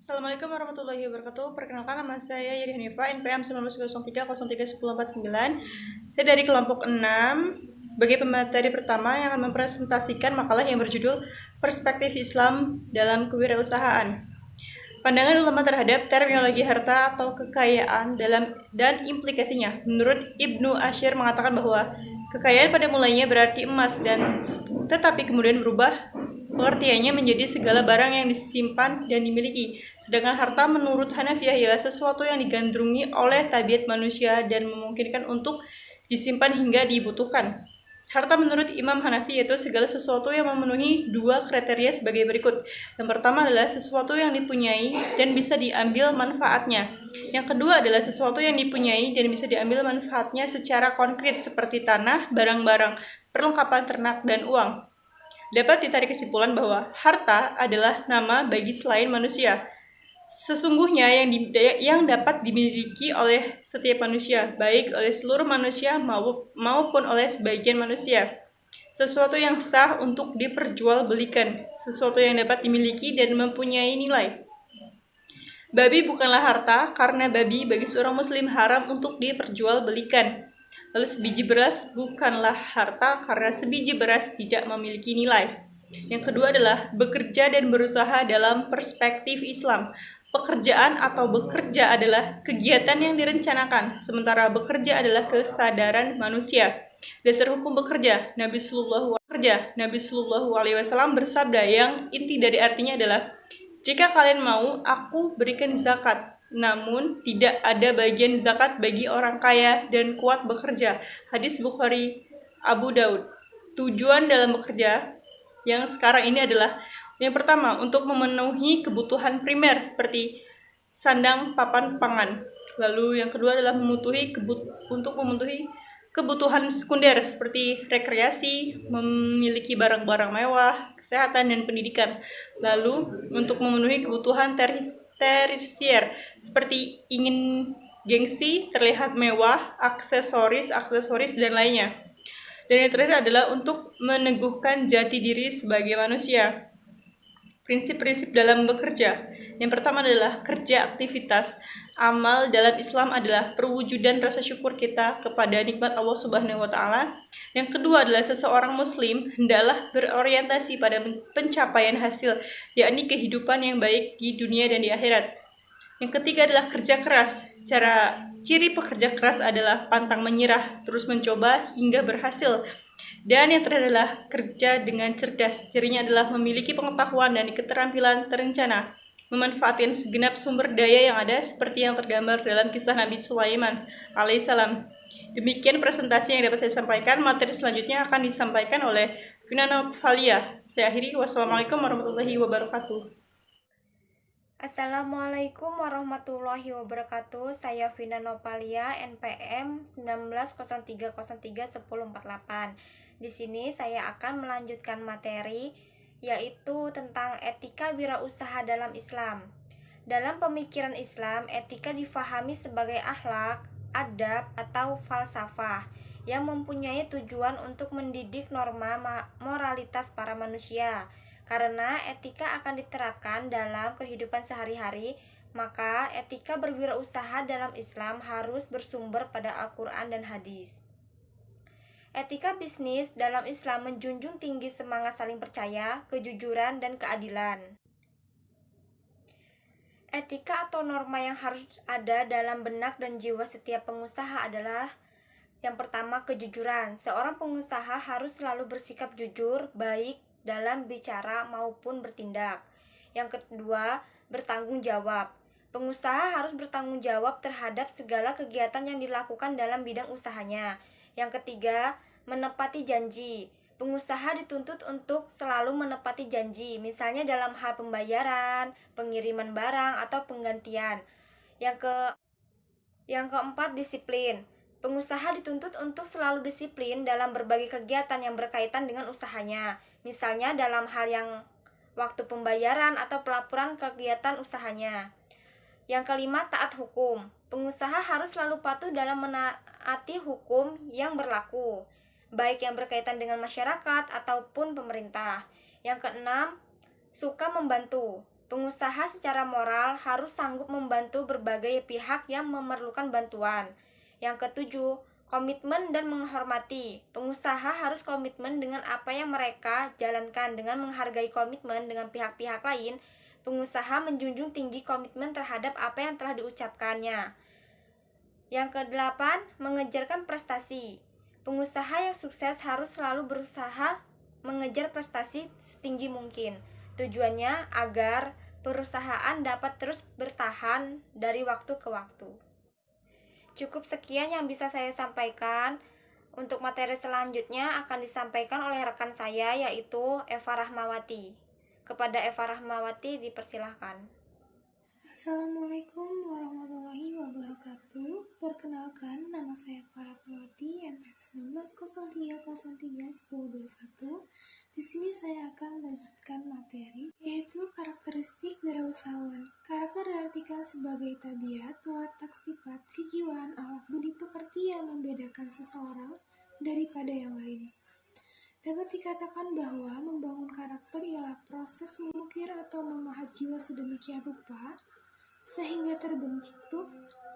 Assalamualaikum warahmatullahi wabarakatuh. Perkenalkan, nama saya Yeri Hanifa, NPM 1903031039. Saya dari kelompok 6 sebagai pemateri pertama yang akan mempresentasikan makalah yang berjudul Perspektif Islam dalam Kewirausahaan. Pandangan ulama terhadap terminologi harta atau kekayaan dan implikasinya. Menurut Ibnu Ashir mengatakan bahwa kekayaan pada mulanya berarti emas tetapi kemudian berubah pengertiannya menjadi segala barang yang disimpan dan dimiliki. Sedangkan harta menurut Hanafiyah ialah sesuatu yang digandrungi oleh tabiat manusia dan memungkinkan untuk disimpan hingga dibutuhkan. Harta menurut Imam Hanafi yaitu segala sesuatu yang memenuhi dua kriteria sebagai berikut. Yang pertama adalah sesuatu yang dipunyai dan bisa diambil manfaatnya. Yang kedua adalah sesuatu yang dipunyai dan bisa diambil manfaatnya secara konkret seperti tanah, barang-barang, perlengkapan ternak, dan uang. Dapat ditarik kesimpulan bahwa harta adalah nama bagi selain manusia. Sesungguhnya yang dapat dimiliki oleh setiap manusia, baik oleh seluruh manusia maupun oleh sebagian manusia. Sesuatu yang sah untuk diperjualbelikan, sesuatu yang dapat dimiliki dan mempunyai nilai. Babi bukanlah harta, karena babi bagi seorang muslim haram untuk diperjualbelikan. Lalu sebiji beras bukanlah harta karena sebiji beras tidak memiliki nilai. Yang kedua adalah bekerja dan berusaha dalam perspektif Islam. Pekerjaan atau bekerja adalah kegiatan yang direncanakan, sementara bekerja adalah kesadaran manusia. Dasar hukum bekerja, Nabi Sallallahu Alaihi Wasallam bersabda yang inti dari artinya adalah, jika kalian mau, aku berikan zakat. Namun, tidak ada bagian zakat bagi orang kaya dan kuat bekerja. Hadis Bukhari, Abu Daud. Tujuan dalam bekerja yang sekarang ini adalah, yang pertama, untuk memenuhi kebutuhan primer seperti sandang, papan, pangan. Lalu yang kedua adalah untuk memenuhi kebutuhan sekunder seperti rekreasi, memiliki barang-barang mewah, kesehatan, dan pendidikan. Lalu untuk memenuhi kebutuhan tersier seperti ingin gengsi, terlihat mewah, aksesoris, dan lainnya. Dan yang terakhir adalah untuk meneguhkan jati diri sebagai manusia. Prinsip-prinsip dalam bekerja. Yang pertama adalah kerja aktivitas. Amal dalam Islam adalah perwujudan rasa syukur kita kepada nikmat Allah Subhanahu wa taala. Yang kedua adalah seseorang muslim hendaklah berorientasi pada pencapaian hasil, yakni kehidupan yang baik di dunia dan di akhirat. Yang ketiga adalah kerja keras. Ciri pekerja keras adalah pantang menyerah, terus mencoba hingga berhasil. Dan yang terakhir adalah kerja dengan cerdas. Cirinya adalah memiliki pengetahuan dan keterampilan terencana, memanfaatkan segenap sumber daya yang ada seperti yang tergambar dalam kisah Nabi Sulaiman alaihissalam. Demikian presentasi yang dapat saya sampaikan. Materi selanjutnya akan disampaikan oleh Vina Novalia. Saya akhiri. Wassalamualaikum warahmatullahi wabarakatuh. Assalamualaikum warahmatullahi wabarakatuh. Saya Vina Novalia, NPM 1903031048. Di sini saya akan melanjutkan materi yaitu tentang etika wirausaha dalam Islam. Dalam pemikiran Islam, etika difahami sebagai akhlak, adab, atau falsafah yang mempunyai tujuan untuk mendidik norma moralitas para manusia. Karena etika akan diterapkan dalam kehidupan sehari-hari, maka etika berwirausaha dalam Islam harus bersumber pada Al-Quran dan hadis. Etika bisnis dalam Islam menjunjung tinggi semangat saling percaya, kejujuran, dan keadilan. Etika atau norma yang harus ada dalam benak dan jiwa setiap pengusaha adalah: yang pertama, kejujuran. Seorang pengusaha harus selalu bersikap jujur, baik dalam bicara maupun bertindak. Yang kedua, bertanggung jawab. Pengusaha harus bertanggung jawab terhadap segala kegiatan yang dilakukan dalam bidang usahanya. Yang ketiga, menepati janji. Pengusaha dituntut untuk selalu menepati janji, misalnya dalam hal pembayaran, pengiriman barang, atau penggantian. Yang keempat, disiplin. Pengusaha dituntut untuk selalu disiplin dalam berbagai kegiatan yang berkaitan dengan usahanya, misalnya dalam hal yang waktu pembayaran atau pelaporan kegiatan usahanya. Yang kelima, taat hukum. Pengusaha harus selalu patuh dalam menaati hukum yang berlaku, baik yang berkaitan dengan masyarakat ataupun pemerintah. Yang keenam, suka membantu. Pengusaha secara moral harus sanggup membantu berbagai pihak yang memerlukan bantuan. Yang ketujuh, komitmen dan menghormati. Pengusaha harus komitmen dengan apa yang mereka jalankan. Dengan menghargai komitmen dengan pihak-pihak lain, pengusaha menjunjung tinggi komitmen terhadap apa yang telah diucapkannya. Yang kedelapan, mengejarkan prestasi. Pengusaha yang sukses harus selalu berusaha mengejar prestasi setinggi mungkin. Tujuannya agar perusahaan dapat terus bertahan dari waktu ke waktu. Cukup sekian yang bisa saya sampaikan. Untuk materi selanjutnya akan disampaikan oleh rekan saya, yaitu Eva Rahmawati. Kepada Eva Rahmawati dipersilahkan. Assalamualaikum warahmatullahi wabarakatuh. Perkenalkan, nama saya Farah Rahmawati, NPM 1903031021. Di sini saya akan melanjutkan materi, yaitu karakteristik wirausahawan. Karakter diartikan sebagai tabiat, watak, sifat, kejiwaan, akhlak, budi pekerti yang membedakan seseorang daripada yang lain. Dapat dikatakan bahwa membangun karakter ialah proses mengukir atau memahat jiwa sedemikian rupa sehingga terbentuk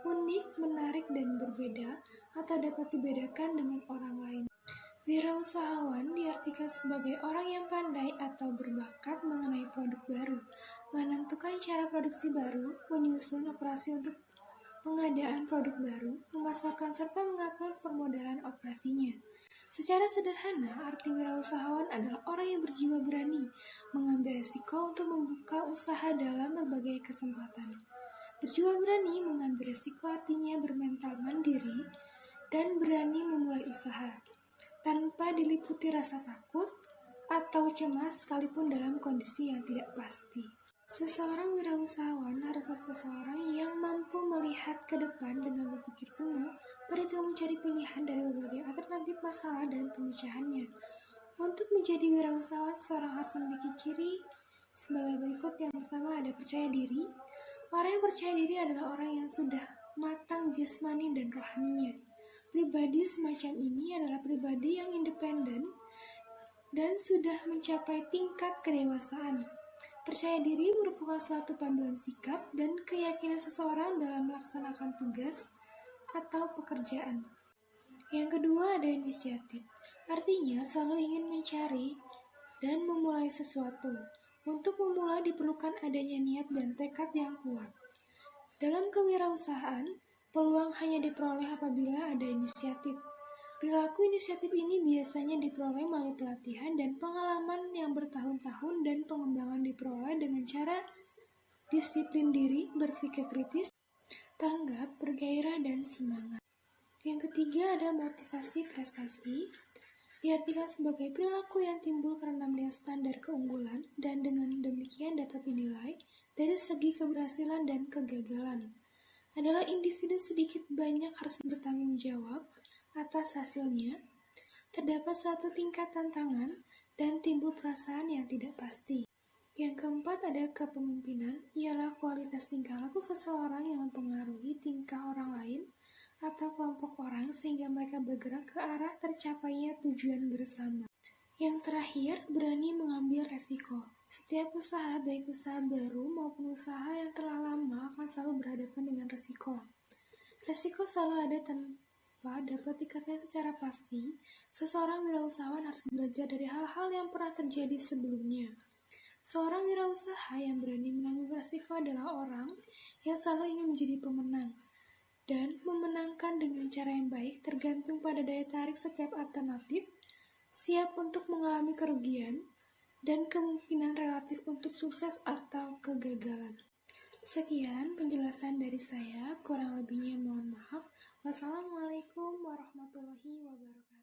unik, menarik, dan berbeda atau dapat dibedakan dengan orang lain. Wirausahawan diartikan sebagai orang yang pandai atau berbakat mengenai produk baru, menentukan cara produksi baru, menyusun operasi untuk pengadaan produk baru, memasarkan serta mengatur permodalan operasinya. Secara sederhana, arti wirausahawan adalah orang yang berjiwa berani, mengambil risiko untuk membuka usaha dalam berbagai kesempatan. Berjiwa berani mengambil risiko artinya bermental mandiri dan berani memulai usaha tanpa diliputi rasa takut atau cemas sekalipun dalam kondisi yang tidak pasti. Seseorang wirausahawan haruslah seseorang yang mampu melihat ke depan dengan berpikir penuh, berhitung mencari pilihan dari berbagai alternatif masalah dan pemecahannya. Untuk menjadi wirausahawan, seseorang harus memiliki ciri sebagai berikut. Yang pertama ada percaya diri. Orang yang percaya diri adalah orang yang sudah matang jasmani dan rohaninya. Pribadi semacam ini adalah pribadi yang independen dan sudah mencapai tingkat kedewasaan. Percaya diri merupakan suatu panduan sikap dan keyakinan seseorang dalam melaksanakan tugas atau pekerjaan. Yang kedua ada inisiatif. Artinya selalu ingin mencari dan memulai sesuatu. Untuk memulai diperlukan adanya niat dan tekad yang kuat. Dalam kewirausahaan, peluang hanya diperoleh apabila ada inisiatif. Perilaku inisiatif ini biasanya diperoleh melalui pelatihan dan pengalaman yang bertahun-tahun, dan pengembangan diperoleh dengan cara disiplin diri, berpikir kritis, tanggap, bergairah, dan semangat. Yang ketiga ada motivasi prestasi. Diartikan sebagai perilaku yang timbul karena melihat standar keunggulan dan dengan demikian dapat dinilai dari segi keberhasilan dan kegagalan. Adalah individu sedikit banyak harus bertanggung jawab atas hasilnya. Terdapat suatu tingkat tantangan dan timbul perasaan yang tidak pasti. Yang keempat ada kepemimpinan, ialah kualitas tingkah laku seseorang yang mempengaruhi tingkah orang lain atau kelompok orang sehingga mereka bergerak ke arah tercapainya tujuan bersama. Yang terakhir, berani mengambil resiko. Setiap usaha, baik usaha baru maupun usaha yang telah lama, akan selalu berhadapan dengan resiko. Resiko selalu ada tanpa dapat dikatakan secara pasti. Seseorang wirausahawan harus belajar dari hal-hal yang pernah terjadi sebelumnya. Seorang wirausaha yang berani menanggung resiko adalah orang yang selalu ingin menjadi pemenang dan memenangkan dengan cara yang baik, tergantung pada daya tarik setiap alternatif, siap untuk mengalami kerugian, dan kemungkinan relatif untuk sukses atau kegagalan. Sekian penjelasan dari saya, kurang lebihnya mohon maaf. Wassalamualaikum warahmatullahi wabarakatuh.